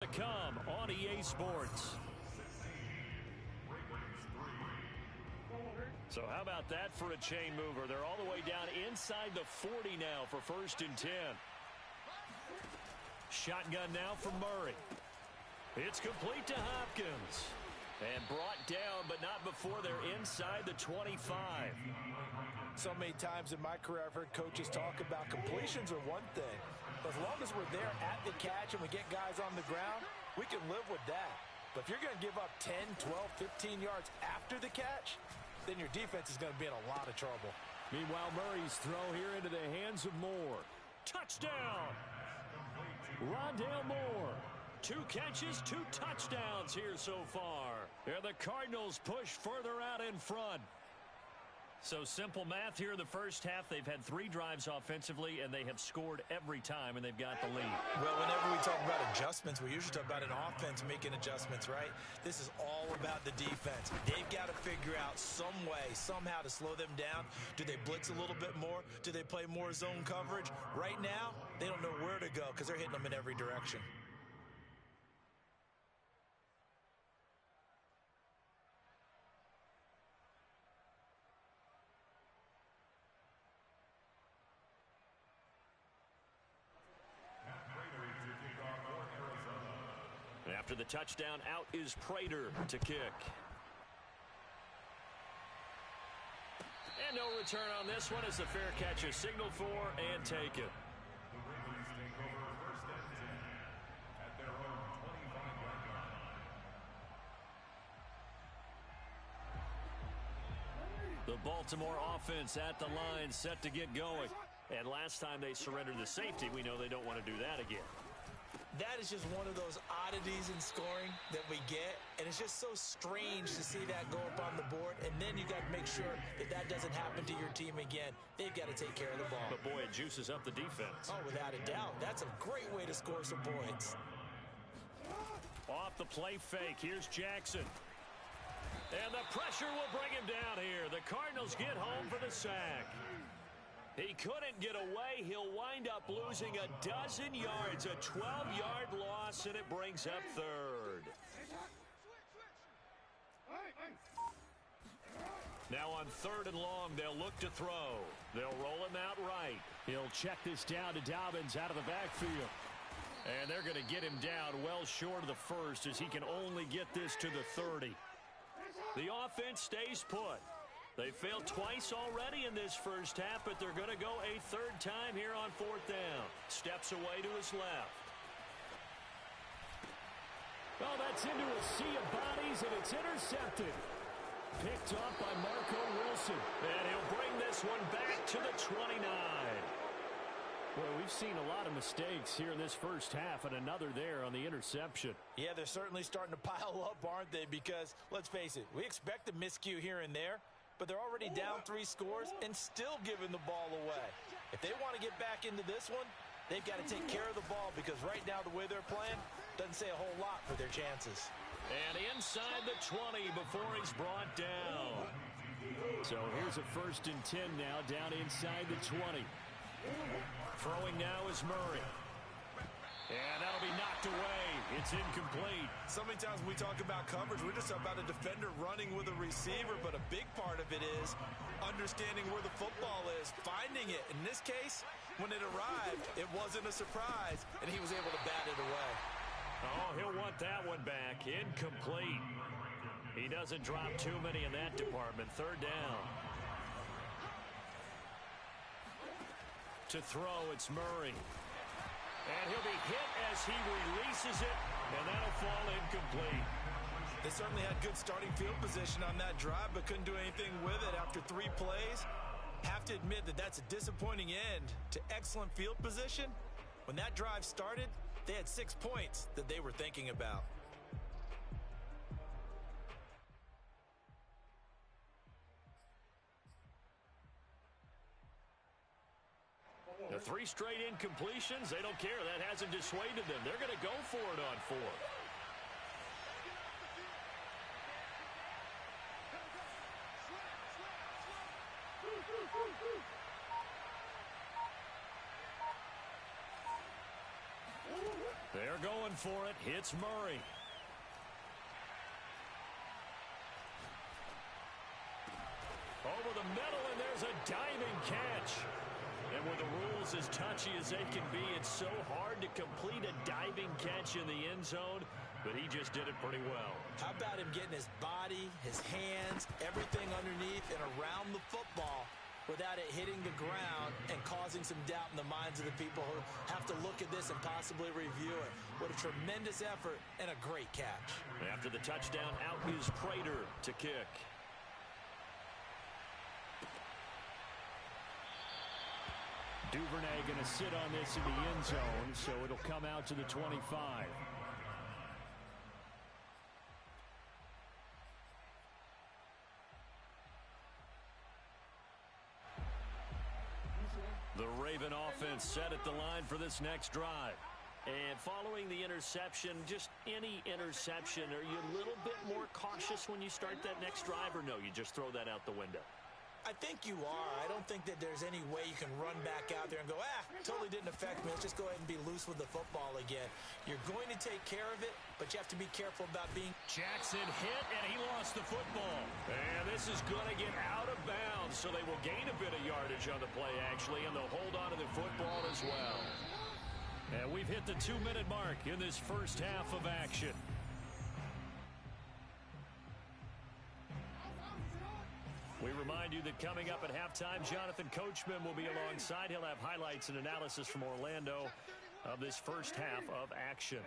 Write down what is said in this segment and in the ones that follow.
To come on EA Sports. So how about that for a chain mover? They're all the way down inside the 40 now for 1st and 10. Shotgun now for Murray. It's complete to Hopkins. And brought down, but not before they're inside the 25. So many times in my career I've heard coaches talk about completions are one thing. But as long as we're there at the catch and we get guys on the ground, we can live with that. But if you're going to give up 10, 12, 15 yards after the catch, then your defense is going to be in a lot of trouble. Meanwhile, Murray's throw here into the hands of Moore. Touchdown! Rondale Moore. 2 catches, 2 touchdowns here so far. And the Cardinals push further out in front. So simple math here in the first half. They've had 3 drives offensively, and they have scored every time, and they've got the lead. Well, whenever we talk about adjustments, we usually talk about an offense making adjustments, right? This is all about the defense. They've got to figure out some way, somehow to slow them down. Do they blitz a little bit more? Do they play more zone coverage? Right now, they don't know where to go because they're hitting them in every direction. After the touchdown, out is Prater to kick. And no return on this one as the fair catch is signaled for and taken. The Baltimore offense at the line set to get going. And last time they surrendered the safety, we know they don't want to do that again. That is just one of those oddities in scoring that we get, and it's just so strange to see that go up on the board, and then you got to make sure that that doesn't happen to your team again. They've got to take care of the ball. But, boy, it juices up the defense. Oh, without a doubt. That's a great way to score some points. Off the play fake, here's Jackson. And the pressure will bring him down here. The Cardinals get home for the sack. He couldn't get away. He'll wind up losing a dozen yards, a 12-yard loss, and it brings up 3rd. Now on 3rd and long, they'll look to throw. They'll roll him out right. He'll check this down to Dobbins out of the backfield. And they're going to get him down well short of the 1st as he can only get this to the 30. The offense stays put. They failed twice already in this first half, but they're going to go a 3rd time here on 4th down. Steps away to his left. Well, that's into a sea of bodies, and it's intercepted. Picked up by Marco Wilson. And he'll bring this one back to the 29. Well, we've seen a lot of mistakes here in this first half, and another there on the interception. Yeah, they're certainly starting to pile up, aren't they? Because, let's face it, we expect a miscue here and there, but they're already down 3 scores and still giving the ball away. If they want to get back into this one, they've got to take care of the ball because right now the way they're playing doesn't say a whole lot for their chances. And inside the 20 before he's brought down. So here's a 1st and 10 now down inside the 20. Throwing now is Murray. And that'll be knocked away. It's incomplete. So many times when we talk about coverage, we're just about a defender running with a receiver, but a big part of it is understanding where the football is, finding it. In this case, when it arrived, it wasn't a surprise, and he was able to bat it away. Oh, he'll want that one back. Incomplete. He doesn't drop too many in that department. 3rd down. To throw, it's Murray. And he'll be hit as he releases it, and that'll fall incomplete. They certainly had good starting field position on that drive, but couldn't do anything with it after 3 plays. Have to admit that that's a disappointing end to excellent field position. When that drive started, they had 6 points that they were thinking about. The 3 straight incompletions, they don't care. That hasn't dissuaded them. They're going to go for it on 4th. They're going for it. Hits Murray. Over the middle, and there's a diving catch. And with the rules as touchy as they can be, it's so hard to complete a diving catch in the end zone, but he just did it pretty well. How about him getting his body, his hands, everything underneath and around the football without it hitting the ground and causing some doubt in the minds of the people who have to look at this and possibly review it. What a tremendous effort and a great catch. After the touchdown, out is Prater to kick. Duvernay going to sit on this in the end zone, so it'll come out to the 25. The Raven offense set at the line for this next drive. And following the interception, just any interception, are you a little bit more cautious when you start that next drive, or no, you just throw that out the window? I think you are. I don't think that there's any way you can run back out there and go, totally didn't affect me. Let's just go ahead and be loose with the football again. You're going to take care of it, but you have to be careful about being... Jackson hit, and he lost the football. And this is going to get out of bounds, so they will gain a bit of yardage on the play, actually, and they'll hold on to the football as well. And we've hit the 2-minute mark in this first half of action. We remind you that coming up at halftime, Jonathan Coachman will be alongside. He'll have highlights and analysis from Orlando of this first half of action.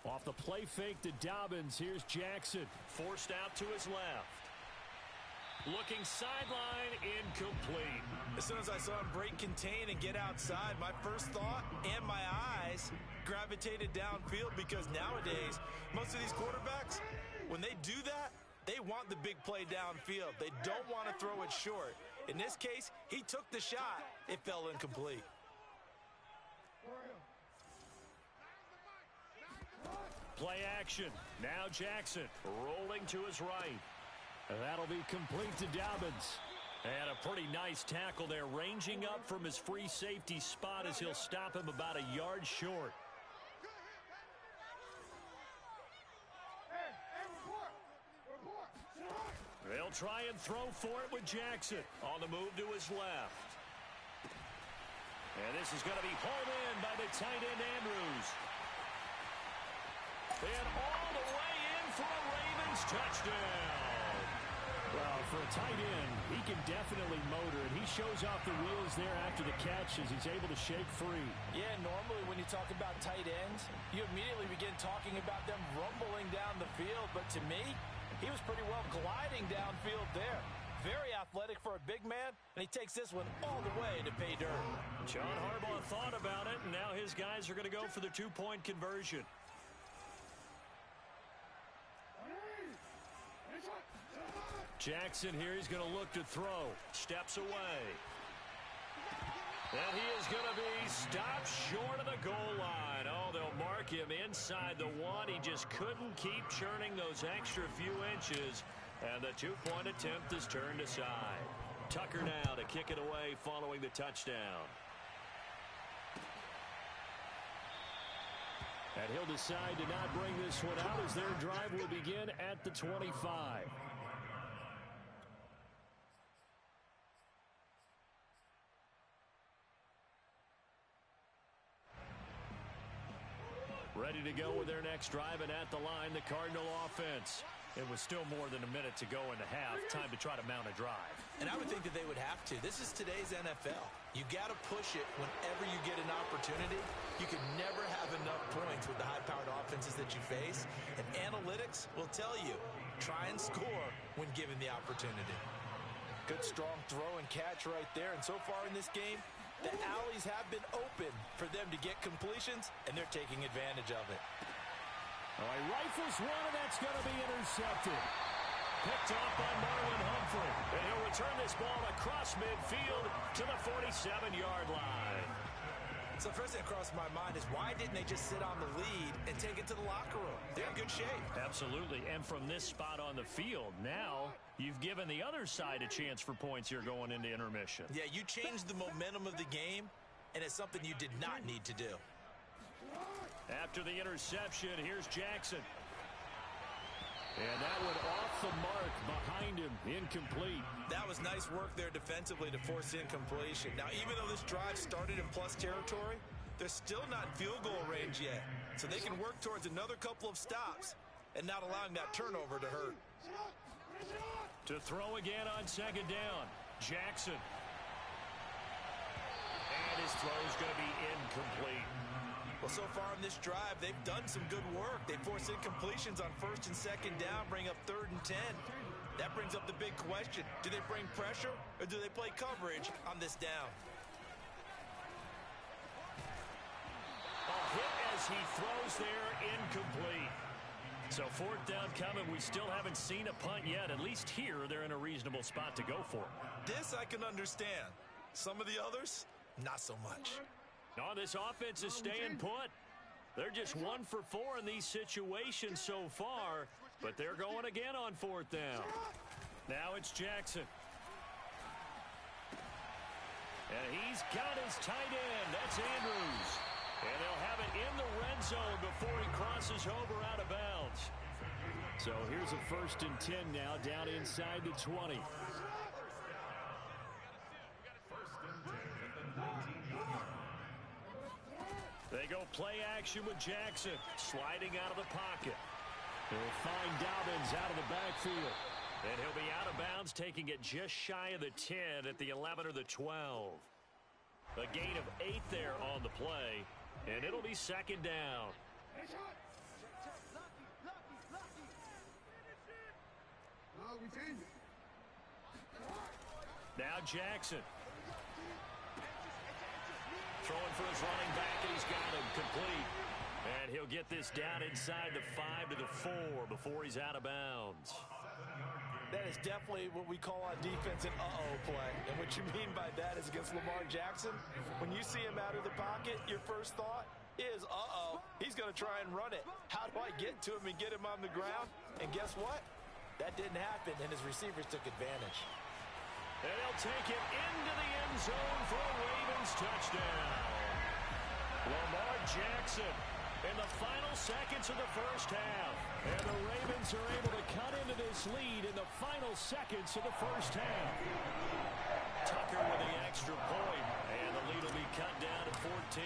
Off the play fake to Dobbins, here's Jackson. Forced out to his left. Looking sideline, incomplete. As soon as I saw him break contain and get outside, my first thought and my eyes gravitated downfield, because nowadays, most of these quarterbacks, when they do that, they want the big play downfield. They don't want to throw it short. In this case, he took the shot. It fell incomplete. Play action. Now Jackson rolling to his right. And that'll be complete to Dobbins. And a pretty nice tackle there, ranging up from his free safety spot as he'll stop him about a yard short. They'll try and throw for it with Jackson on the move to his left. And this is going to be hauled in by the tight end Andrews. And all the way in for a Ravens touchdown. Well, for a tight end, he can definitely motor it. He shows off the wheels there after the catch as he's able to shake free. Yeah, normally when you talk about tight ends, you immediately begin talking about them rumbling down the field. But to me, he was pretty well gliding downfield there. Very athletic for a big man, and he takes this one all the way to pay dirt. John Harbaugh thought about it, and now his guys are going to go for the two-point conversion. Jackson here, he's going to look to throw. Steps away. And he is going to be stopped short of the goal line. Oh, they'll mark him inside the one. He just couldn't keep churning those extra few inches. And the two-point attempt is turned aside. Tucker now to kick it away following the touchdown. And he'll decide to not bring this one out as their drive will begin at the 25. Ready to go with their next drive, and at the line, the Cardinal offense. It was still more than a minute to go in the half. Time to try to mount a drive. And I would think that they would have to. This is today's NFL. You got to push it whenever you get an opportunity. You can never have enough points with the high-powered offenses that you face. And analytics will tell you, try and score when given the opportunity. Good, strong throw and catch right there. And so far in this game, the alleys have been open for them to get completions, and they're taking advantage of it. All right, rifles one, and that's going to be intercepted. Picked off by Marlon Humphrey. And he'll return this ball across midfield to the 47-yard line. So first thing across my mind is why didn't they just sit on the lead and take it to the locker room? They're in good shape. Absolutely. And from this spot on the field, now you've given the other side a chance for points here going into intermission. Yeah, you changed the momentum of the game, and it's something you did not need to do. After the interception, here's Jackson. And that one off the mark behind him, incomplete. That was nice work there defensively to force incompletion. Now, even though this drive started in plus territory, they're still not in field goal range yet. So they can work towards another couple of stops and not allowing that turnover to hurt. To throw again on second down, Jackson. And his throw is going to be incomplete. Well, so far in this drive, they've done some good work. They force incompletions on first and second down, bring up 3rd and 10. That brings up the big question. Do they bring pressure or do they play coverage on this down? A hit as he throws there, incomplete. So 4th down coming. We still haven't seen a punt yet. At least here, they're in a reasonable spot to go for. This I can understand. Some of the others, not so much. No, this offense is staying put. They're just 1 for 4 in these situations so far, but they're going again on 4th down. Now it's Jackson. And he's got his tight end. That's Andrews. And they'll have it in the red zone before he crosses over out of bounds. So here's a 1st and 10 now, down inside the 20. They go play action with Jackson, sliding out of the pocket. He'll find Dobbins out of the backfield. And he'll be out of bounds, taking it just shy of the 10 at the 11 or the 12. A gain of 8 there on the play, and it'll be 2nd down. Now Jackson. Throwing for his running back, and he's got him complete. And he'll get this down inside the 5 to the 4 before he's out of bounds. That is definitely what we call on defense an uh-oh play. And what you mean by that is against Lamar Jackson, when you see him out of the pocket, your first thought is, uh-oh, he's going to try and run it. How do I get to him and get him on the ground? And guess what? That didn't happen, and his receivers took advantage. And they'll take it into the end zone for a Ravens touchdown. Lamar Jackson in the final seconds of the first half. And the Ravens are able to cut into this lead in the final seconds of the first half. Tucker with the extra point, and the lead will be cut down to 14.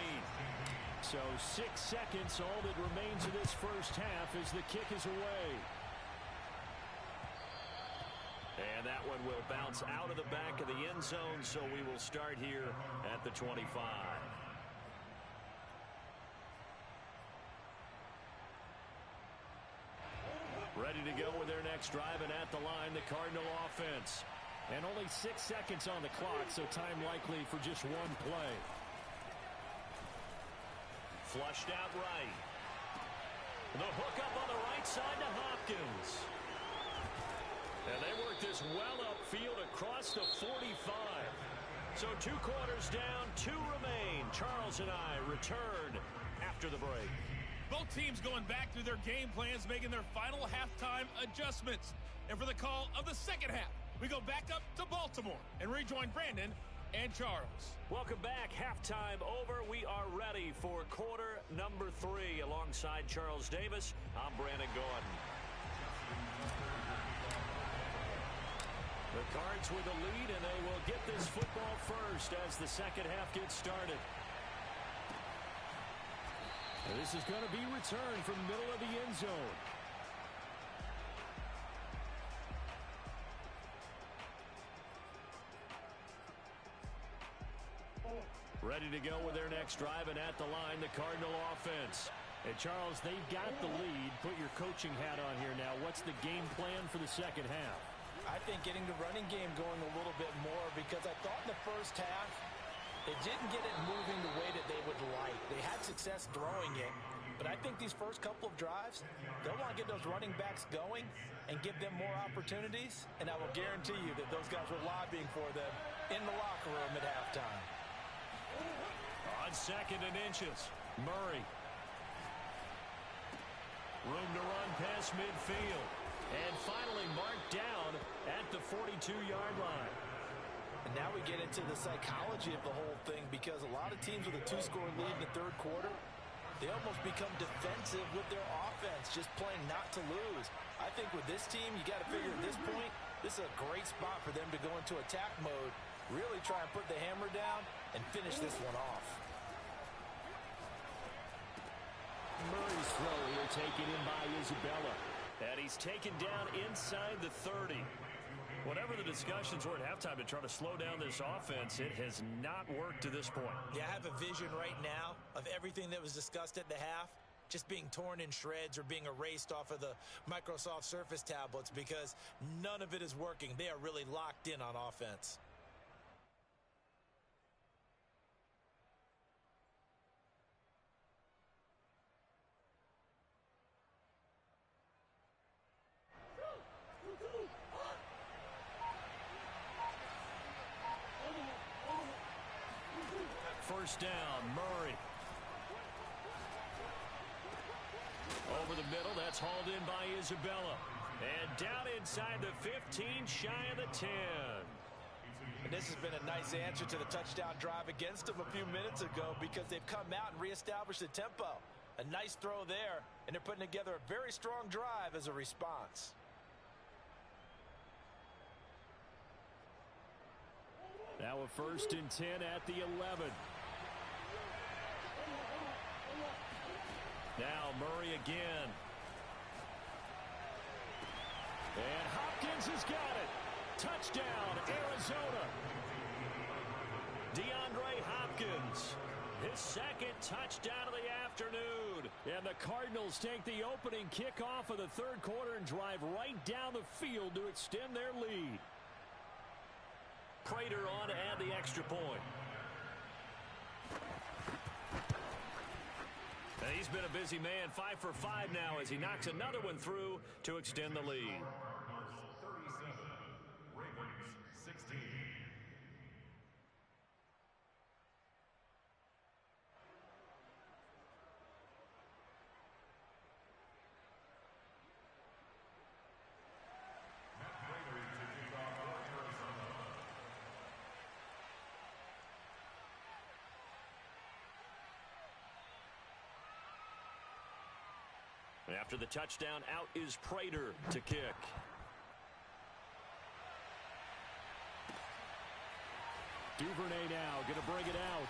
So 6 seconds, all that remains of this first half as the kick is away. And that one will bounce out of the back of the end zone, so we will start here at the 25. Ready to go with their next drive, and at the line, the Cardinal offense. And only 6 seconds on the clock, so time likely for just one play. Flushed out right. The hook up on the right side to Hopkins. And they work this well upfield across the 45. So 2 quarters down, 2 remain. Charles and I return after the break. Both teams going back through their game plans, making their final halftime adjustments. And for the call of the second half, we go back up to Baltimore and rejoin Brandon and Charles. Welcome back. Halftime over. We are ready for quarter number 3. Alongside Charles Davis, I'm Brandon Gordon. The Cards with the lead, and they will get this football first as the second half gets started. And this is going to be returned from middle of the end zone. Ready to go with their next drive, and at the line, the Cardinal offense. And Charles, they've got the lead. Put your coaching hat on here now. What's the game plan for the second half? I think getting the running game going a little bit more, because I thought in the first half they didn't get it moving the way that they would like. They had success throwing it, but I think these first couple of drives, they'll want to get those running backs going and give them more opportunities, and I will guarantee you that those guys were lobbying for them in the locker room at halftime. On 2nd and inches, Murray. Room to run past midfield. And finally marked down at the 42-yard line. And now we get into the psychology of the whole thing, because a lot of teams with a 2-score lead in the third quarter, they almost become defensive with their offense, just playing not to lose. I think with this team, you got to figure at this point, this is a great spot for them to go into attack mode, really try and put the hammer down and finish this one off. Murray's throw here taken in by Isabella. And he's taken down inside the 30. Whatever the discussions were at halftime to try to slow down this offense, it has not worked to this point. Yeah, I have a vision right now of everything that was discussed at the half just being torn in shreds or being erased off of the Microsoft Surface tablets, because none of it is working. They are really locked in on offense. First down, Murray. Over the middle, that's hauled in by Isabella. And down inside the 15, shy of the 10. And this has been a nice answer to the touchdown drive against them a few minutes ago, because they've come out and reestablished the tempo. A nice throw there, and they're putting together a very strong drive as a response. Now a 1st and 10 at the 11. Now Murray again. And Hopkins has got it. Touchdown, Arizona. DeAndre Hopkins. His 2nd touchdown of the afternoon. And the Cardinals take the opening kickoff of the third quarter and drive right down the field to extend their lead. Prater on to add the extra point. And he's been a busy man, 5 for 5 now as he knocks another one through to extend the lead. After the touchdown, out is Prater to kick. Duvernay now going to bring it out.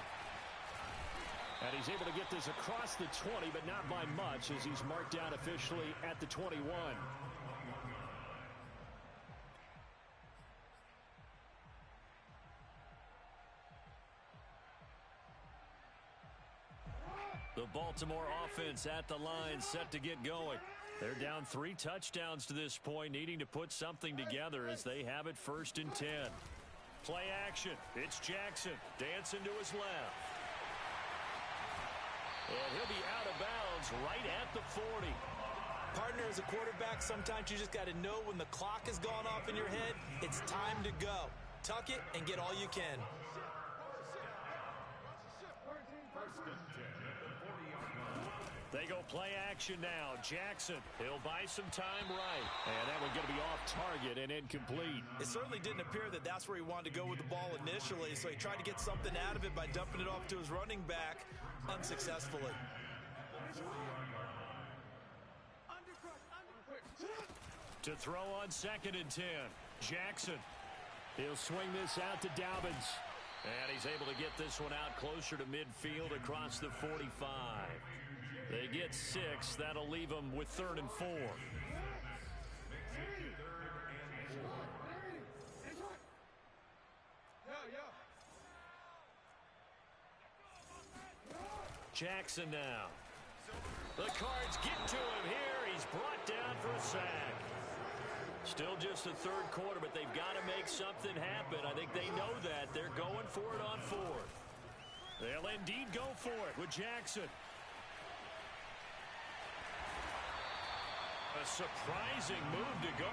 And he's able to get this across the 20, but not by much, as he's marked down officially at the 21. The Baltimore offense at the line, set to get going. They're down 3 touchdowns to this point, needing to put something together as they have it 1st and 10. Play action. It's Jackson dancing to his left. And he'll be out of bounds right at the 40. Partner, as a quarterback, sometimes you just got to know when the clock has gone off in your head, it's time to go. Tuck it and get all you can. They go play action now. Jackson, he'll buy some time right. And that one going to be off target and incomplete. It certainly didn't appear that that's where he wanted to go with the ball initially, so he tried to get something out of it by dumping it off to his running back unsuccessfully. To throw on 2nd and 10. Jackson. He'll swing this out to Dobbins. And he's able to get this one out closer to midfield across the 45. They get 6. That'll leave them with 3rd and 4. Jackson now. The Cards get to him here. He's brought down for a sack. Still just the third quarter, but they've got to make something happen. I think they know that. They're going for it on 4th. They'll indeed go for it with Jackson. A surprising move to go.